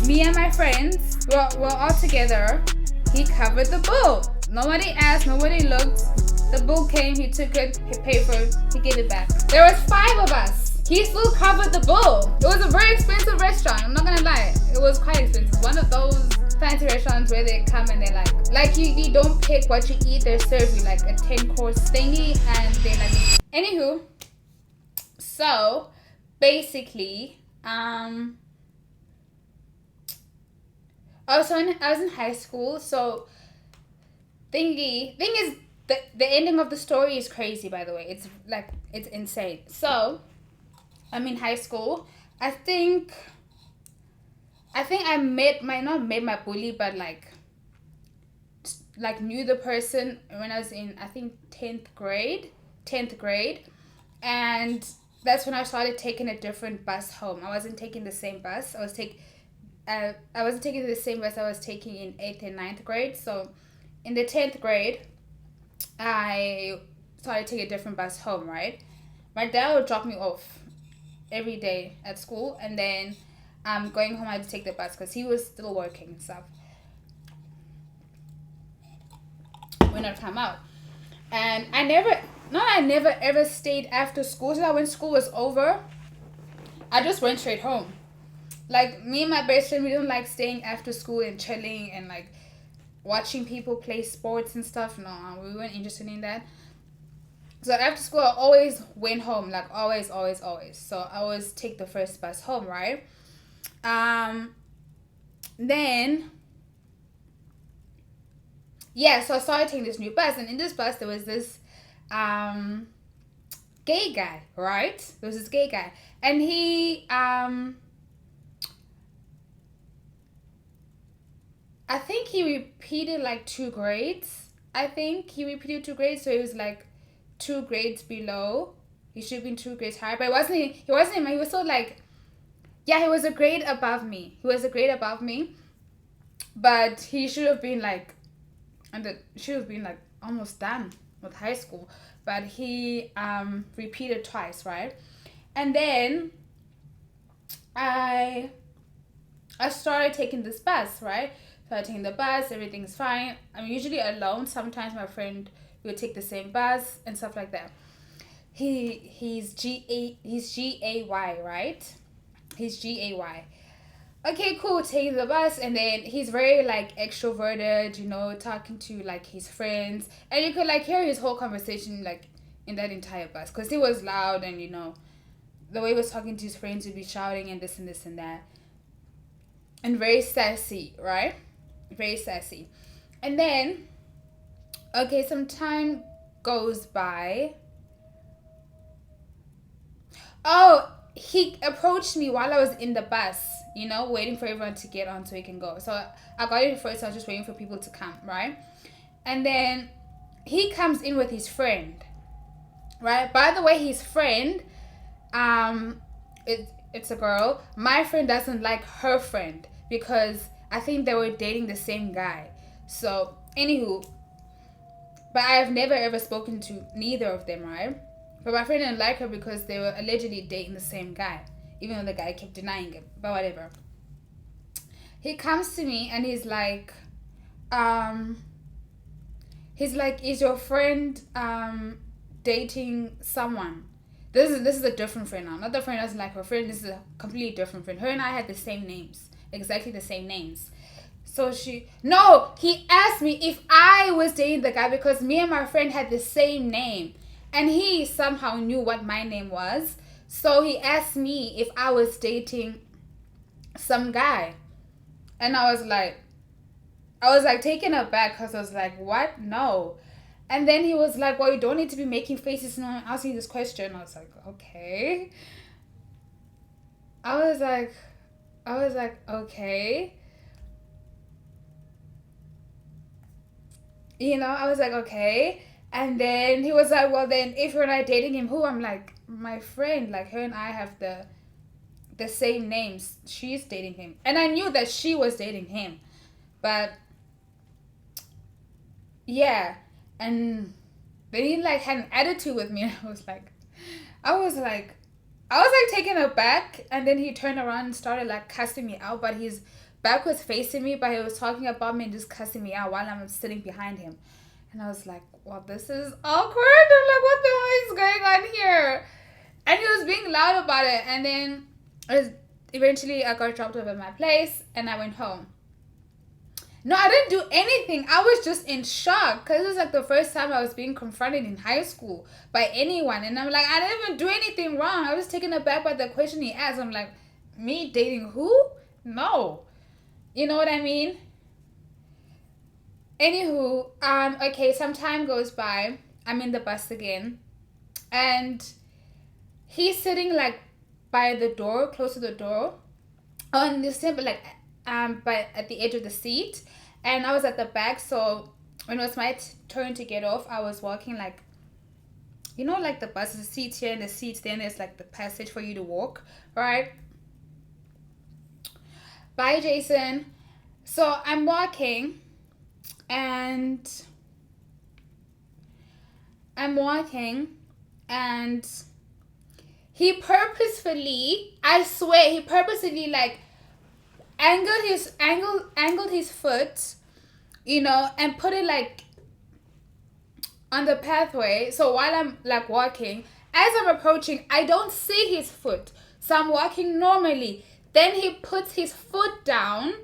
Me and my friends were all together. He covered the bill. Nobody asked, nobody looked. The bill came, he took it, he paid for it, he gave it back. There was 5 of us. He still covered the bill. It was a very expensive restaurant, I'm not gonna lie. It was quite expensive. One of those fancy restaurants where they come and they're like you don't pick what you eat, they serve you like a 10-course thingy and they like. Anywho, so basically, I was in high school, so thing is the ending of the story is crazy, by the way. It's insane. So I'm in high school. I think I not met my bully, but like knew the person when I was in, I think 10th grade, and that's when I started taking a different bus home. I wasn't taking the same bus. I wasn't taking the same bus I was taking in 8th and 9th grade. So in the 10th grade, I started taking a different bus home, right? My dad would drop me off every day at school, and then going home I had to take the bus because he was still working and stuff when I come out. And I never ever stayed after school. So that when school was over, I just went straight home. Like, me and my best friend, we don't like staying after school and chilling and like watching people play sports and stuff. No, we weren't interested in that. So after school, I always went home, like always. So I always take the first bus home, right? Then, yeah, so I started taking this new bus, and in this bus there was this gay guy, right? There was this gay guy, and he I think he repeated like 2 grades. So he was like 2 grades below. He should have been 2 grades higher, but he wasn't him. He was so like, yeah, he was a grade above me. But he should have been like, almost done with high school. But he repeated twice, right? And then I started taking this bus, right? Started taking the bus, everything's fine. I'm usually alone. Sometimes my friend will take the same bus and stuff like that. He's G-A-Y, right? He's G-A-Y. Okay, cool, taking the bus, and then he's very like extroverted, you know, talking to like his friends, and you could like hear his whole conversation like in that entire bus, because he was loud, and you know, the way he was talking to his friends would be shouting and this and this and that, and very sassy, right? Very sassy. And then, okay, some time goes by. Oh, he approached me while I was in the bus, you know, waiting for everyone to get on so he can go. So I got in first, so I was just waiting for people to come, right? And then he comes in with his friend, right? By the way, his friend, it's a girl. My friend doesn't like her friend because I think they were dating the same guy. So, anywho, but I have never ever spoken to neither of them, right? But my friend didn't like her because they were allegedly dating the same guy, even though the guy kept denying it, but whatever. He comes to me and he's like, is your friend dating someone? This is a different friend now. Not the friend doesn't like her friend. This is a completely different friend. Her and I had the same names, exactly the same names. So he asked me if I was dating the guy because me and my friend had the same name. And he somehow knew what my name was. So he asked me if I was dating some guy. And I was like taken aback because I was like, what? No. And then he was like, well, you don't need to be making faces when I'm asking this question. I was like, okay. I was like, okay. You know, I was like, okay. And then he was like, well, then if you're not dating him, who? I'm like, my friend, like her and I have the same names. She's dating him. And I knew that she was dating him. But yeah. And then he like had an attitude with me. And I was like taken aback. And then he turned around and started like cussing me out. But back was facing me, but he was talking about me and just cussing me out while I'm sitting behind him. And I was like, well, this is awkward. I'm like, what the hell is going on here? And he was being loud about it. And then eventually I got dropped off at my place and I went home. No, I didn't do anything. I was just in shock because it was like the first time I was being confronted in high school by anyone. And I'm like, I didn't even do anything wrong. I was taken aback by the question he asked. I'm like, me dating who? No. You know what I mean? Anywho, okay, some time goes by. I'm in the bus again. And he's sitting like by the door, close to the door. On the same, like, but at the edge of the seat. And I was at the back, so when it was my turn to get off, I was walking like, you know, like the bus, the seats here and the seats there, and there's like the passage for you to walk, right? Bye, Jason. So I'm walking, and he purposefully, I swear, he purposefully like angled his foot, you know, and put it like on the pathway. So while I'm like walking, as I'm approaching, I don't see his foot. So I'm walking normally. Then he puts his foot down,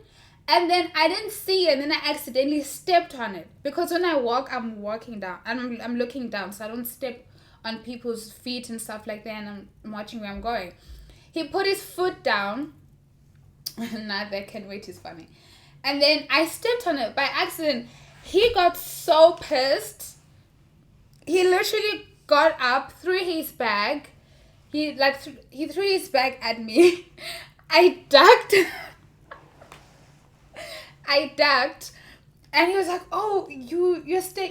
and then I didn't see it, and then I accidentally stepped on it. Because when I walk, I'm walking down. I'm looking down, so I don't step on people's feet and stuff like that, and I'm watching where I'm going. He put his foot down. Nah, that can't wait is funny. And then I stepped on it by accident. He got so pissed. He literally got up, threw his bag. He threw his bag at me. I ducked. And he was like, "Oh,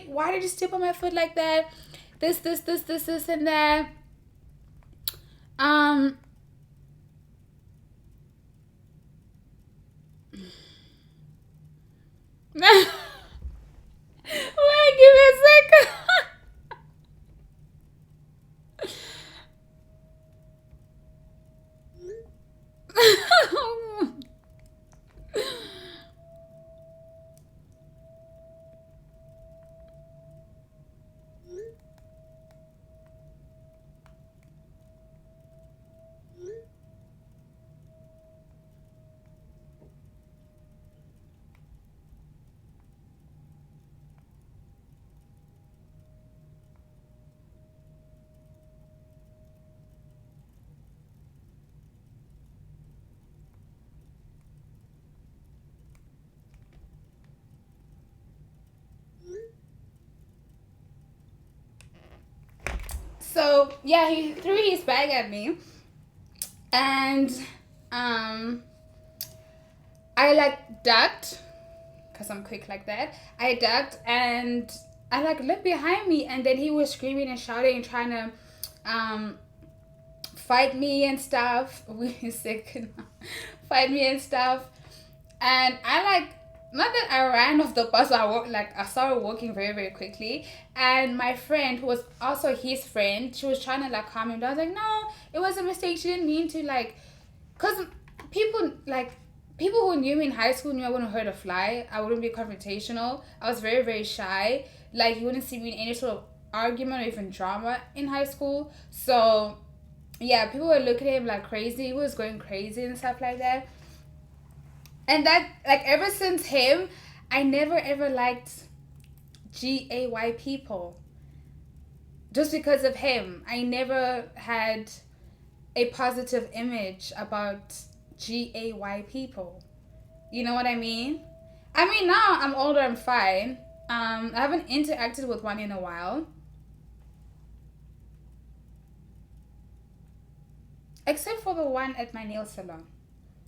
why did you step on my foot like that? This, and that." Wait, give me a second. So yeah, he threw his bag at me, and I like ducked, cause I'm quick like that. I ducked and I like looked behind me, and then he was screaming and shouting and trying to fight me and stuff. We sick, fight me and stuff, and I like. Not that I ran off the bus, I started walking very, very quickly. And my friend, who was also his friend, she was trying to like calm him down. I was like, no, it was a mistake. She didn't mean to like, cause people who knew me in high school knew I wouldn't hurt a fly. I wouldn't be confrontational. I was very, very shy. Like you wouldn't see me in any sort of argument or even drama in high school. So yeah, people were looking at him like crazy. He was going crazy and stuff like that. And that, like, ever since him, I never ever liked GAY people. Just because of him. I never had a positive image about GAY people. You know what I mean? I mean, now I'm older, I'm fine. I haven't interacted with one in a while. Except for the one at my nail salon.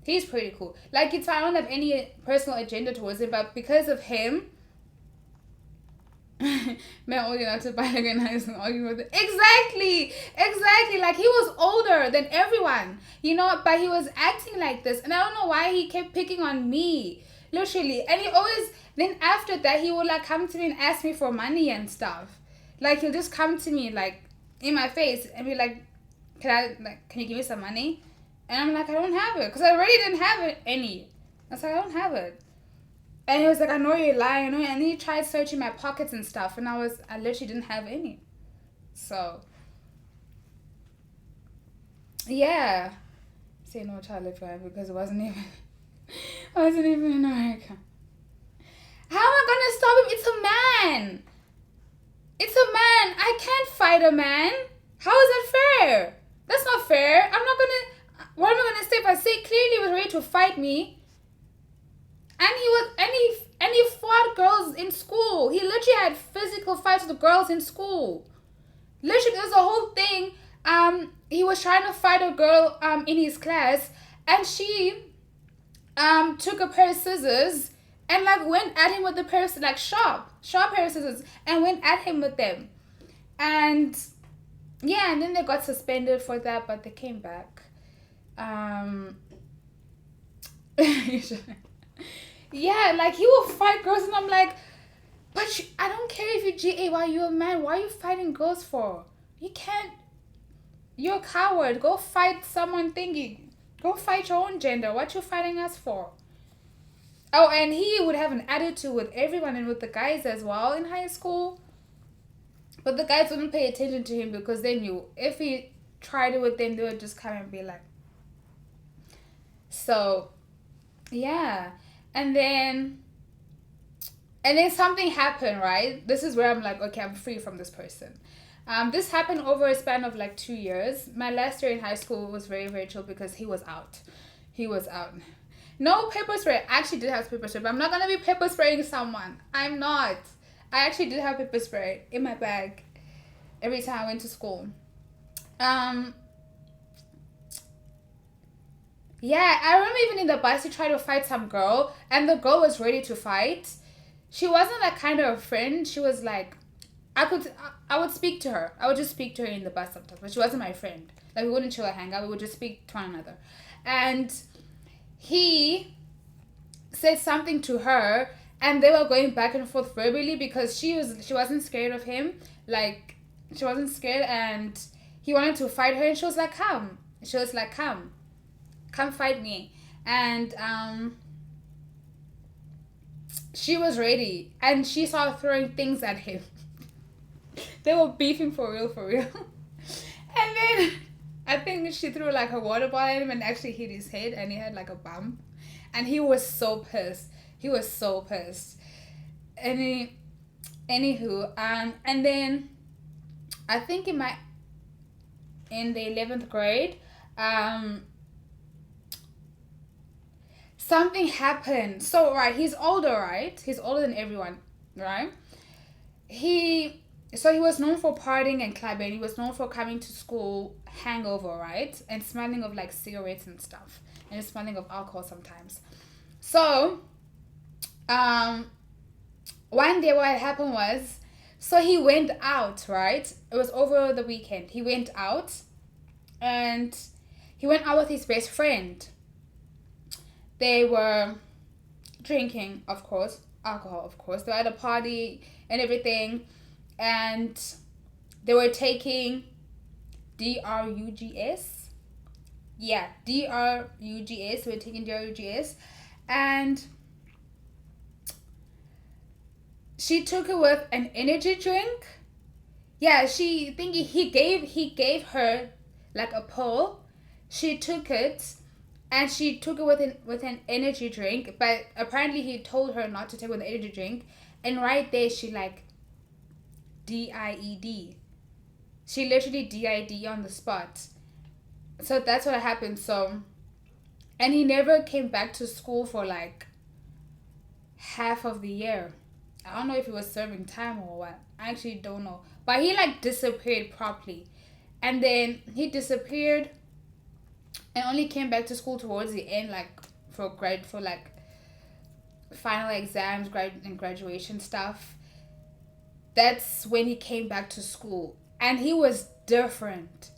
He's pretty cool. Like, I don't have any personal agenda towards him, but because of him, man, old enough to buy like a nice and argue with it. Exactly. Like, he was older than everyone, you know, but he was acting like this, and I don't know why he kept picking on me, literally. And he always, then after that, he would like come to me and ask me for money and stuff. Like, he'll just come to me like in my face and be like, can you give me some money? And I'm like, I don't have it, because I already didn't have any. I was like, I don't have it. And he was like, I know you're lying, you know. And he tried searching my pockets and stuff, and I literally didn't have any. So, yeah. Say no child left behind because I wasn't even in America. How am I gonna stop him? It's a man. It's a man. I can't fight a man. How is that fair? That's not fair. I'm not gonna. What am I gonna say if I say clearly he was ready to fight me? And he fought girls in school. He literally had physical fights with the girls in school. Literally, there's a whole thing. He was trying to fight a girl in his class, and she took a pair of scissors and like went at him with the pair of like sharp pair of scissors and went at him with them. And yeah, and then they got suspended for that, but they came back. Yeah, like he will fight girls, and I'm like, but I don't care if you're GA. Why you're a man? Why are you fighting girls for? You can't. You're a coward. Go fight someone thingy. Go fight your own gender. What you fighting us for? Oh, and he would have an attitude with everyone and with the guys as well in high school. But the guys wouldn't pay attention to him because they knew if he tried it with them, they would just come and be like. So, yeah. And then something happened, right? This is where I'm like, okay, I'm free from this person. This happened over a span of like 2 years. My last year in high school was very, very chill because he was out. He was out. No pepper spray. I actually did have pepper spray, but I'm not going to be pepper spraying someone. I'm not. I actually did have pepper spray in my bag every time I went to school. Yeah, I remember even in the bus, he tried to fight some girl, and the girl was ready to fight. She wasn't like kind of a friend. She was like, I would speak to her. I would just speak to her in the bus sometimes, but she wasn't my friend. Like, we wouldn't chill or hang out. We would just speak to one another. And he said something to her, and they were going back and forth verbally because she wasn't scared of him. Like, she wasn't scared, and he wanted to fight her, and she was like, come. She was like, come fight me. And she was ready, and she started throwing things at him. They were beefing for real. And then I think she threw like a water bottle at him and actually hit his head, and he had like a bump, and he was so pissed. Anywho, and then I think in the 11th grade, something happened. So, right, he's older, right? He's older than everyone, right? So he was known for partying and clubbing. He was known for coming to school hangover, right? And smelling of like cigarettes and stuff. And just smelling of alcohol sometimes. So, one day what happened was, so he went out, right? It was over the weekend. He went out, and he went out with his best friend. They were drinking, of course, alcohol, of course. They were at a party and everything, and they were taking drugs. Yeah, drugs. They were taking drugs, and she took it with an energy drink. Yeah, he gave her like a pill. She took it. And she took it with an energy drink, but apparently he told her not to take it with an energy drink. And right there, she like DIED. She literally DID on the spot. So that's what happened. So, and he never came back to school for like half of the year. I don't know if he was serving time or what. I actually don't know. But he like disappeared properly. And then he disappeared and only came back to school towards the end, like for like final exams, and graduation stuff. That's when he came back to school, and he was different.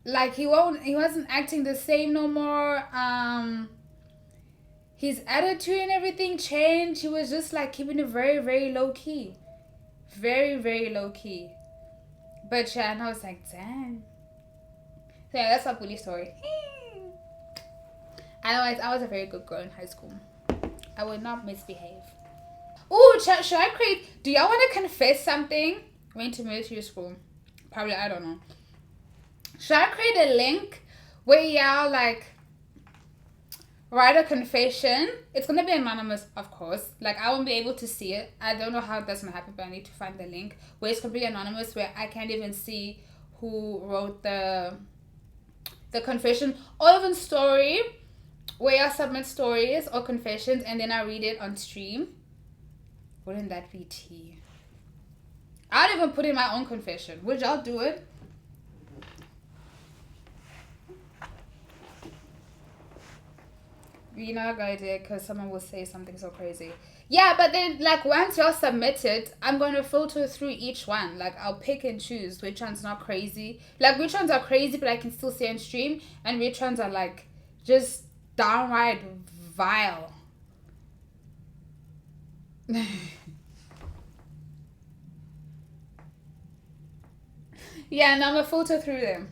Like he wasn't acting the same no more. His attitude and everything changed. He was just like keeping it very, very low key, very, very low key. But yeah, and I was like, dang. So yeah, that's my bully story. Otherwise, I was a very good girl in high school. I would not misbehave. Oh, should I create? Do y'all want to confess something? Went to military school. Probably, I don't know. Should I create a link where y'all like write a confession? It's gonna be anonymous, of course. Like I won't be able to see it. I don't know how that's gonna happen, but I need to find the link where it's completely anonymous, where I can't even see who wrote the confession, or even story, where y'all submit stories or confessions and then I read it on stream. Wouldn't that be tea? I'd even put in my own confession. Would y'all do it? You're not gonna do it because someone will say something so crazy. Yeah, but then like once y'all submit it, I'm gonna filter through each one. Like I'll pick and choose which one's not crazy. Like which ones are crazy but I can still see on stream, and which ones are like just downright vile. Yeah, and I'm gonna filter through them.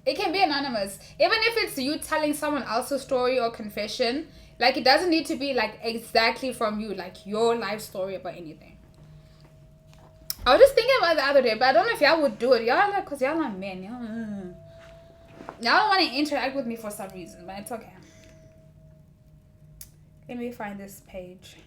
It can be anonymous. Even if it's you telling someone else's story or confession, like it doesn't need to be like exactly from you, like your life story about anything. I was just thinking about it the other day, but I don't know if y'all would do it. Y'all like, cause y'all are men. Y'all don't want to interact with me for some reason, but it's okay. Let me find this page.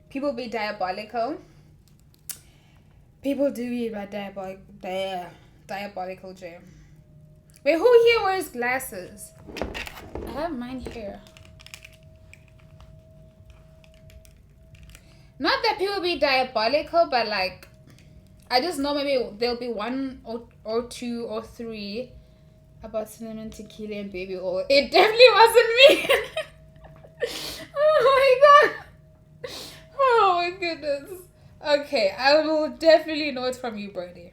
People be diabolical. People do be about diabolical, Jay. Wait, who here wears glasses? I have mine here. Not that people be diabolical, but like, I just know maybe there'll be one or two or three about cinnamon, tequila, and baby oil. It definitely wasn't me. Oh my god. Oh my goodness. Okay, I will definitely know it's from you, Brody.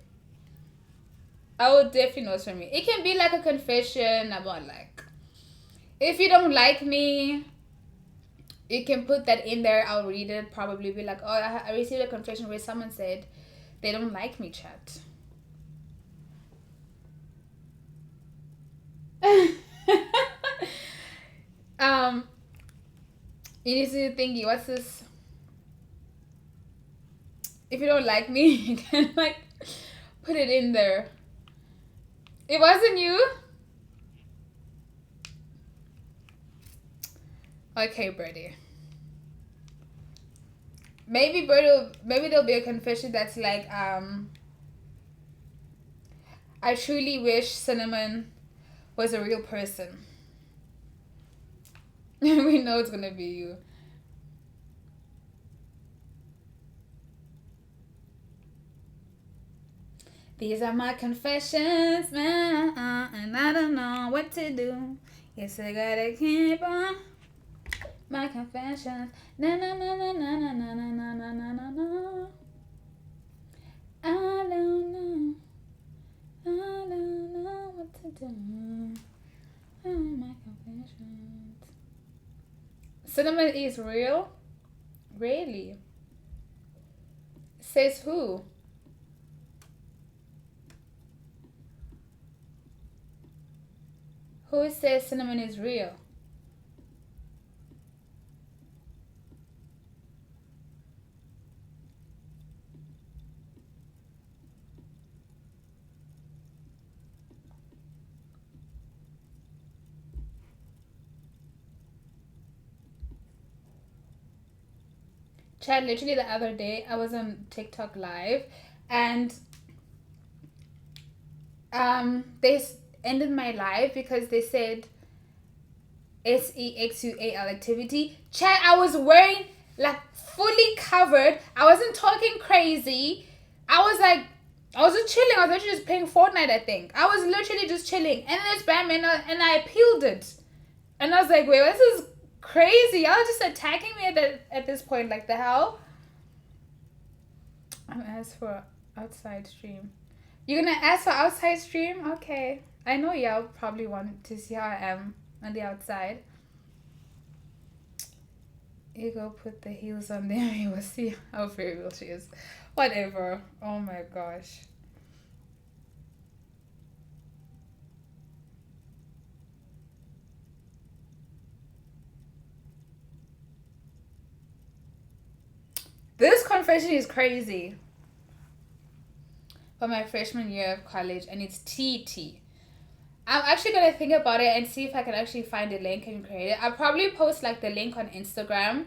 I will definitely know it's from you. It can be like a confession about like, if you don't like me, you can put that in there. I'll read it. Probably be like, oh, I received a confession where someone said they don't like me, chat. You need to think, what's this? If you don't like me, you can like put it in there. It wasn't you? Okay, Birdie. Maybe there'll be a confession that's like, I truly wish Cinnamon was a real person. We know it's gonna be you. These are my confessions, man, and I don't know what to do. Yes, I gotta keep on my confessions. Na na na na na na na na na na na na. I don't know. I don't know what to do. Oh, my confessions. Cinnamon is real? Really? Says who? Who says cinnamon is real? Chad, literally the other day, I was on TikTok live, and they ended my live because they said SEXUAL activity. Chad, I was wearing like fully covered. I wasn't talking crazy. I was just chilling. I was literally just playing Fortnite, I think. I was literally just chilling, and then this Batman, and I peeled it, and I was like, wait, this is crazy. Y'all are just attacking me at this point. Like, the hell? I'm gonna ask for outside stream. You're gonna ask for outside stream? Okay. I know y'all probably want to see how I am on the outside. Ego put the heels on there. You will see how very real she is. Whatever. Oh my gosh. This confession is crazy. For my freshman year of college, and it's TT. I'm actually gonna think about it and see if I can actually find a link and create it. I'll probably post like the link on Instagram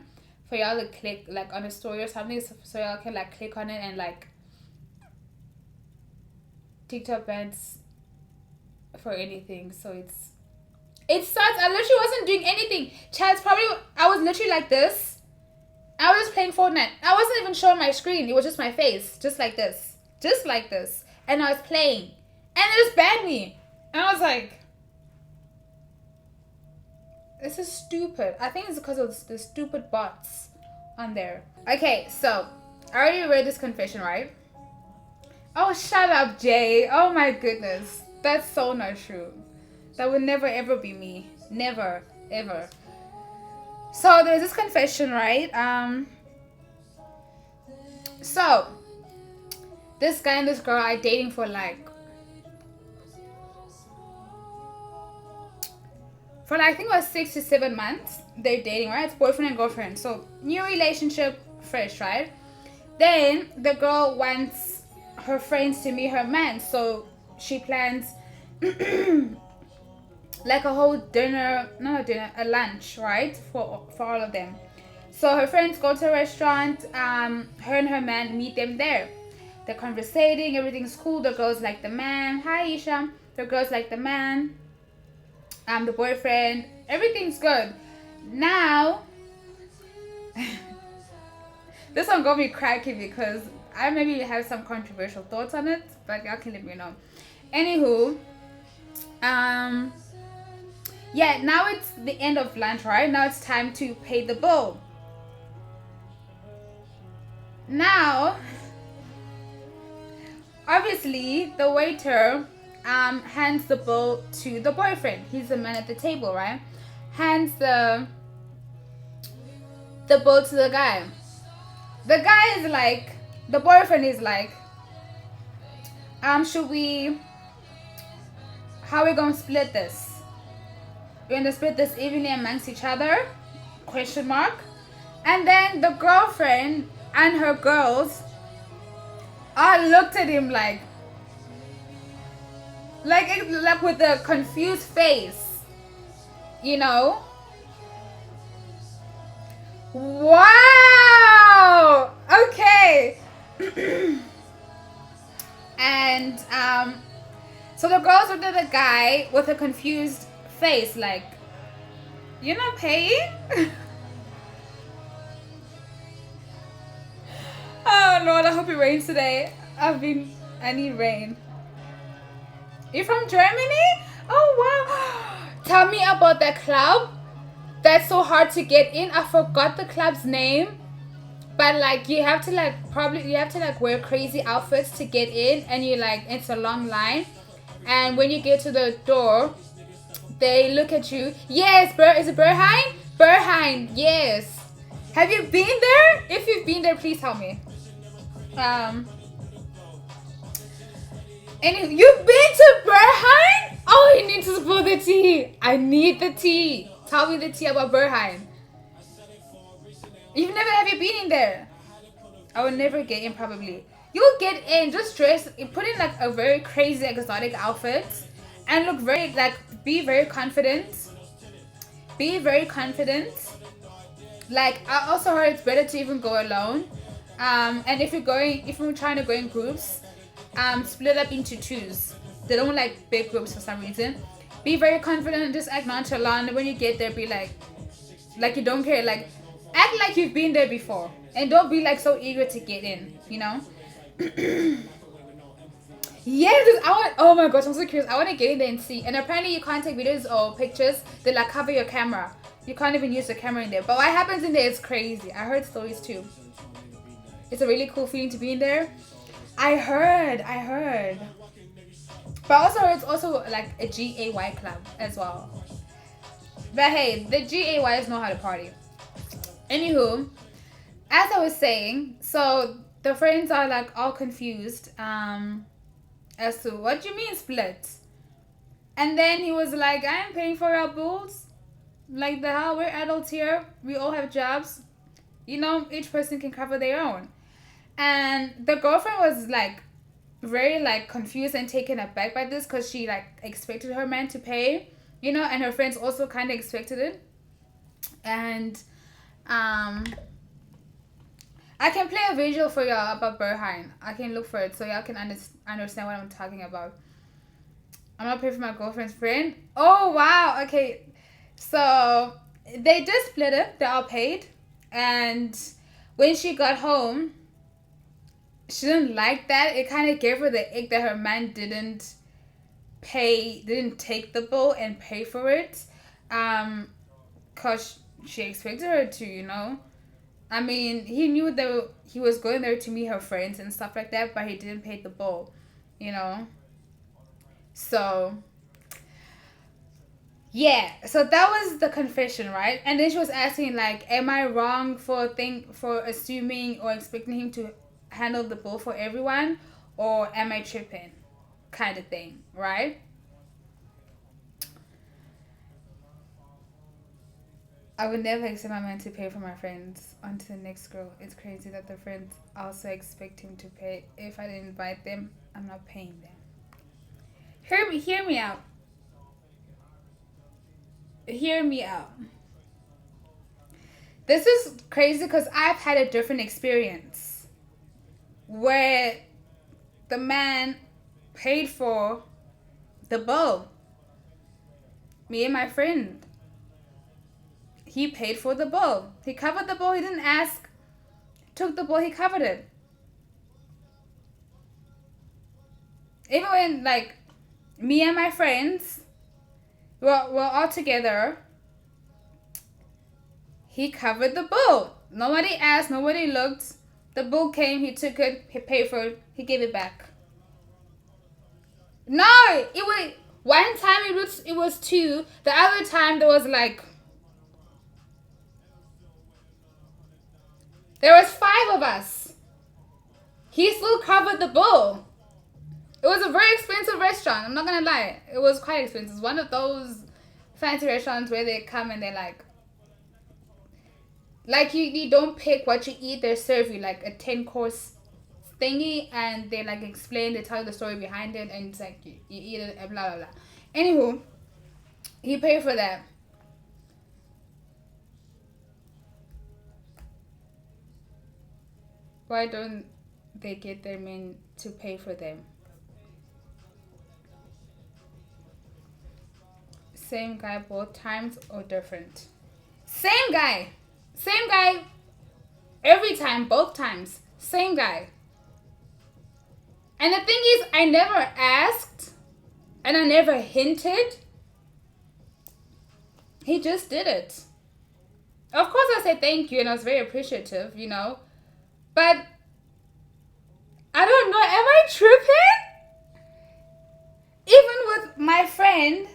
for y'all to click like on a story or something, so y'all can like click on it and like TikTok bans for anything. So it starts. I literally wasn't doing anything. Chad's probably I was literally like this. I was just playing Fortnite. I wasn't even showing my screen. It was just my face, just like this, and I was playing, and it just banned me. And I was like, this is stupid. I think it's because of the stupid bots on there. Okay, so I already read this confession, right? Oh, shut up, Jay. Oh my goodness. That's so not true. That would never ever be me. Never, ever. So there's this confession, right? So this guy and this girl are dating for like I think it was 6 to 7 months. They're dating, right? It's boyfriend and girlfriend. So new relationship, fresh, right? Then the girl wants her friends to meet her man, so she plans like a whole dinner, not a dinner, a lunch, right? For all of them. So her friends go to a restaurant. Her and her man meet them there. They're conversating. Everything's cool. The girl's like the man. Hi, Isha. The girl's like the man. The boyfriend. Everything's good. Now, this one got me cracking because I maybe have some controversial thoughts on it, but y'all can let me know. Anywho, yeah, now it's the end of lunch, right? Now it's time to pay the bill. Now, obviously, the waiter hands the bill to the boyfriend. He's the man at the table, right? Hands the bill to the guy. The guy is like, the boyfriend is like, should we, how are we gonna split this? We're gonna split this evenly amongst each other? Question mark. And then the girlfriend and her girls all looked at him like with a confused face, you know. Wow. Okay. And so the girls looked at the guy with a confused face, like, you're not paying? Oh Lord, I hope it rains today. I need rain. You're from Germany? Oh wow. Tell me about that club. That's so hard to get in. I forgot the club's name. But like you have to wear crazy outfits to get in, and it's a long line. And when you get to the door, they look at you. Yes, is it Berheim? Berheim, yes. Have you been there? If you've been there, please tell me. And you've been to Berheim? Oh, you need to spill the tea. I need the tea. Tell me the tea about Berheim. Have you been in there? I will never get in probably. You'll get in, just dress, put in like a very crazy exotic outfit and look be very confident. Be very confident. Like, I also heard it's better to even go alone. And if you're trying to go in groups, split up into twos. They don't like big groups for some reason. Be very confident and just act nonchalant. When you get there, be like you don't care. Like, act like you've been there before. And don't be like so eager to get in, you know? Yes, oh my gosh, I'm so curious. I want to get in there and see. And apparently you can't take videos or pictures. They like cover your camera. You can't even use the camera in there. But what happens in there is crazy. I heard stories too. It's a really cool feeling to be in there. I heard. But also it's also like a GAY club as well. But hey, the GAYs know how to party. Anywho, as I was saying, so the friends are like all confused as to what you mean split. And then he was like, I am paying for our bills. Like the hell, we're adults here. We all have jobs. You know, each person can cover their own. And the girlfriend was like very like confused and taken aback by this because she like expected her man to pay, you know, and her friends also kind of expected it. And um I can play a visual for y'all about Berheim. I can look for it so y'all can understand what I'm talking about. I'm not paying for my girlfriend's friend. Oh wow, okay. So they did split it. They all paid, and when she got home, she didn't like that. It kind of gave her the ick that her man didn't take the bill and pay for it, cause she expected her to, you know. I mean, he knew that he was going there to meet her friends and stuff like that, but he didn't pay the bill, you know. So yeah, so that was the confession, right? And then she was asking like, am I wrong for assuming or expecting him to handle the bill for everyone, or am I tripping, kind of thing, right? I would never expect my man to pay for my friends onto the next girl. It's crazy that the friends also expect him to pay. If I didn't invite them, I'm not paying them. Hear me out. Hear me out. This is crazy because I've had a different experience where the man paid for the bill. Me and my friend. He paid for the bill. He covered the bill. He didn't ask. Took the bill. He covered it. Even when like me and my friends we're all together, he covered the bill. Nobody asked. Nobody looked. The bill came. He took it. He paid for it. He gave it back. No, it was one time. It was two. The other time there was like there was five of us. He still covered the bill. It was a very expensive restaurant. I'm not gonna lie. It was quite expensive. It's one of those fancy restaurants where they come and they're like you don't pick what you eat. They serve you like a 10-course thingy, and they like explain. They tell you the story behind it, and it's like you eat it and blah blah blah. Anywho, he paid for that. Why don't they get their men to pay for them? Same guy both times or different? Same guy. Same guy every time, both times. Same guy. And the thing is, I never asked and I never hinted. He just did it. Of course, I said thank you and I was very appreciative, you know. But I don't know, am I tripping? Even with my friend,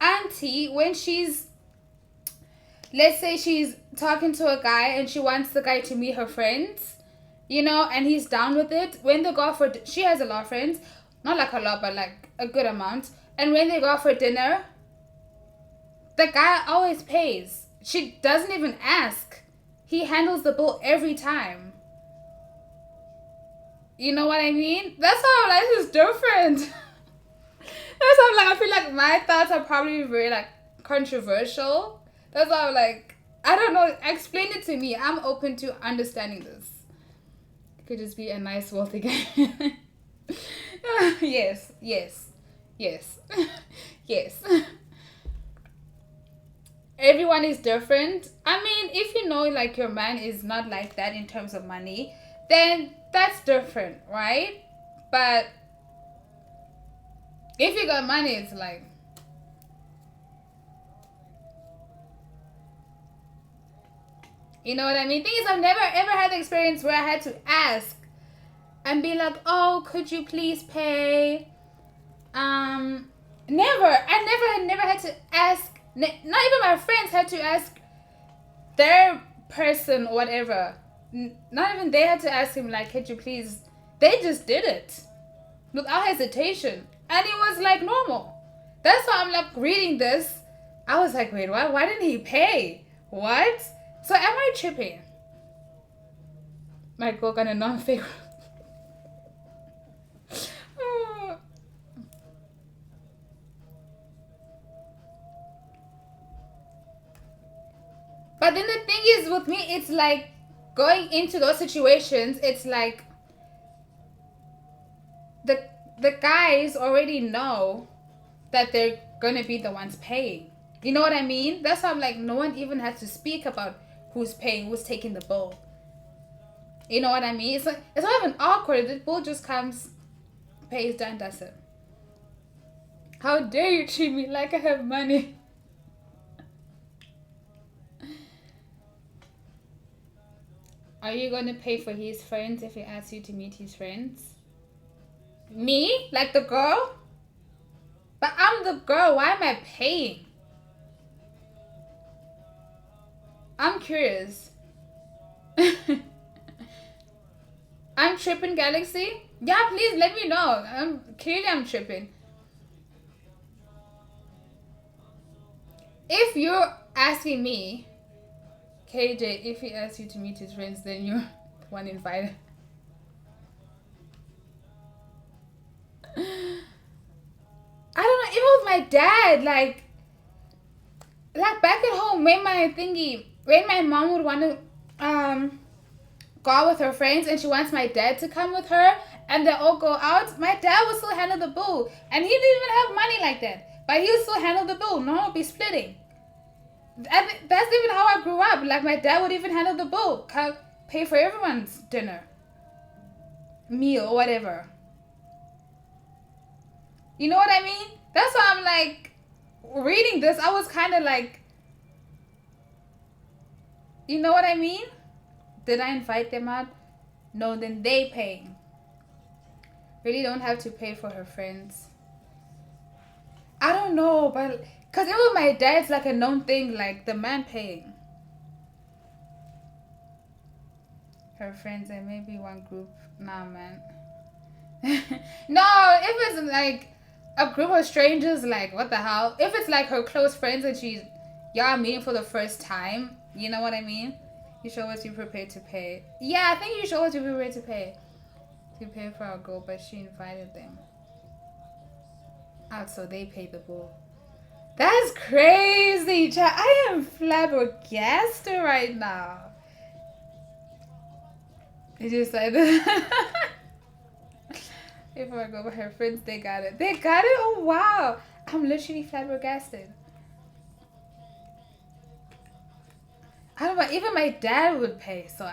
auntie, when she's, let's say she's talking to a guy and she wants the guy to meet her friends, you know, and he's down with it. When they go out for, she has a lot of friends, not like a lot, but like a good amount. And when they go out for dinner, the guy always pays. She doesn't even ask. He handles the bill every time. You know what I mean? That's how life is different. That's how like I feel like my thoughts are probably very like controversial. That's why I'm like, I don't know. Explain it to me. I'm open to understanding this. It could just be a nice wealthy guy. Yes, yes, yes, yes. Everyone is different. I mean, if you know like your man is not like that in terms of money, then that's different, right? But if you got money, it's like, you know what I mean? Thing is, I've never ever had the experience where I had to ask and be like, oh, could you please pay? Never. I never had to ask. Not even my friends had to ask their person or whatever, not even they had to ask him like, could you please, they just did it without hesitation, and it was like normal. That's why I'm like reading this, I was like, wait, why didn't he pay? What? So am I tripping? My girl got a non-fake. But then the thing is with me, it's like going into those situations, it's like the guys already know that they're gonna be the ones paying. You know what I mean? That's why I'm like, no one even has to speak about who's paying, who's taking the bill. You know what I mean? It's like, it's not even awkward. The bill just comes, pays, done, does it. How dare you treat me like I have money? Are you going to pay for his friends if he asks you to meet his friends? Me? Like the girl? But I'm the girl. Why am I paying? I'm curious. I'm tripping, Galaxy? Yeah, please let me know. Clearly I'm tripping. If you're asking me, KJ, if he asks you to meet his friends, then you're the one invited. I don't know, even with my dad, like back at home, when my mom would want to go out with her friends and she wants my dad to come with her and they all go out, my dad would still handle the bill. And he didn't even have money like that, but he would still handle the bill. No one would be splitting. That's even how I grew up. Like, my dad would even handle the bill, pay for everyone's dinner, meal, or whatever. You know what I mean? That's why I'm like, reading this, I was kind of like, you know what I mean? Did I invite them out? No, then they pay. Really don't have to pay for her friends. I don't know, but because even my dad's like a known thing, like the man paying. Her friends and maybe one group. Nah, man. No, if it's like a group of strangers, like what the hell? If it's like her close friends and y'all meeting for the first time, you know what I mean? You should always be prepared to pay. Yeah, I think you should always be prepared to pay. To pay for our girl, but she invited them out, so they paid the bill. That's crazy, child. I am flabbergasted right now. It just like if I go with her friends, they got it. They got it? Oh, wow. I'm literally flabbergasted. I don't know. Even my dad would pay. So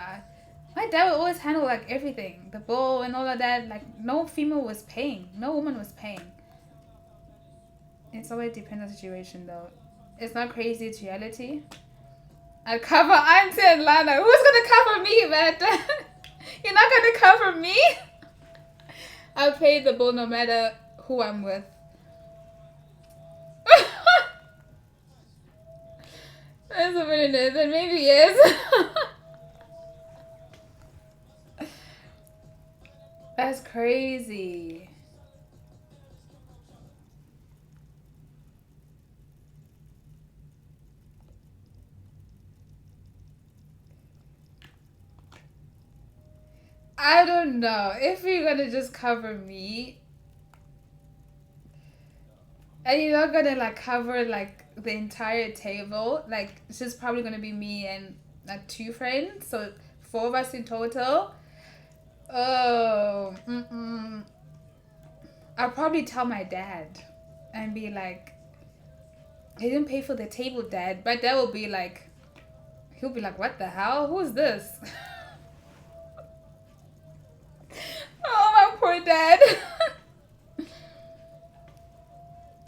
my dad would always handle like everything. The bill and all of that. Like, no female was paying. No woman was paying. It's always depends on the situation, though. It's not crazy. It's reality. I cover Auntie and Lana. Who's going to cover me, man? You're not going to cover me? I'll pay the bill no matter who I'm with. That's a minute, and maybe yes. That's crazy. I don't know. If you're gonna just cover me and you're not gonna like cover like the entire table, like it's just probably gonna be me and like 2 friends, so 4 of us in total. Oh, I'll probably tell my dad and be like, he didn't pay for the table, Dad. My dad will be like, he'll be like, what the hell? Who's this? Oh, my poor dad.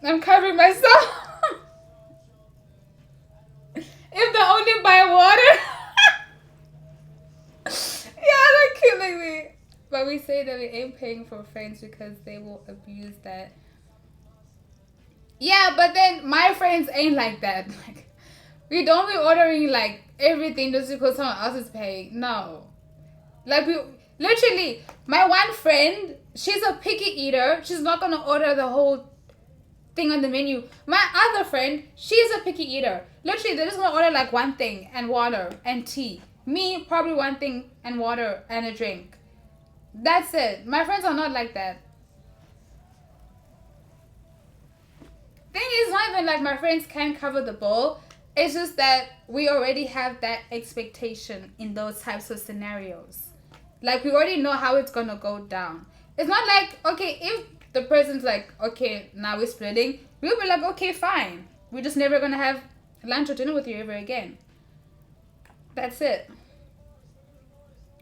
I'm covering myself. If they only buy water. Yeah, they're killing me. But we say that we ain't paying for friends because they will abuse that. Yeah, but then my friends ain't like that. Like, We don't be ordering like everything just because someone else is paying. No. Like we literally, my one friend, she's a picky eater. She's not gonna order the whole thing on the menu. My other friend, she's a picky eater. Literally, they're just gonna order like one thing and water and tea. Me, probably one thing and water and a drink. That's it. My friends are not like that. Thing is, not even like my friends can cover the bill. It's just that we already have that expectation in those types of scenarios. Like we already know how it's gonna go down. It's not like, okay, if the person's like, okay, now we're splitting, we'll be like, okay, fine. We're just never gonna have lunch or dinner with you ever again. That's it.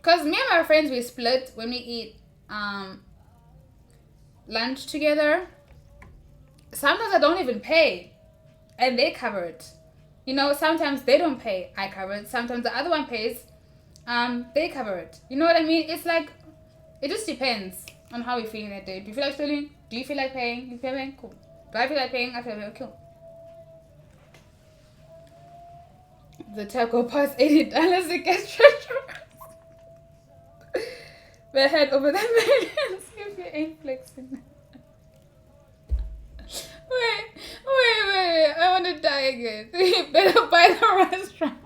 Cause me and my friends, we split when we eat lunch together. Sometimes I don't even pay, and they cover it. You know, sometimes they don't pay, I cover it. Sometimes the other one pays, they cover it. You know what I mean? It's like, it just depends on how we're feeling that day. Do you feel like stealing? Do you feel like paying? You feel like paying? Cool. Do I feel like paying? I feel like cool. The taco costs $80 to get treasure. We're head over the millions if you ain't flexing. Wait. I want to die again. You better buy the restaurant.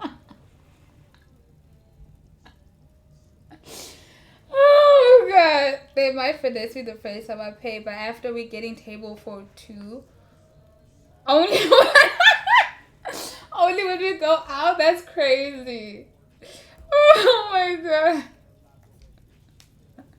Oh god. They might finesse me the first time I pay, but after we getting table for two, only only when we go out, that's crazy. Oh my god.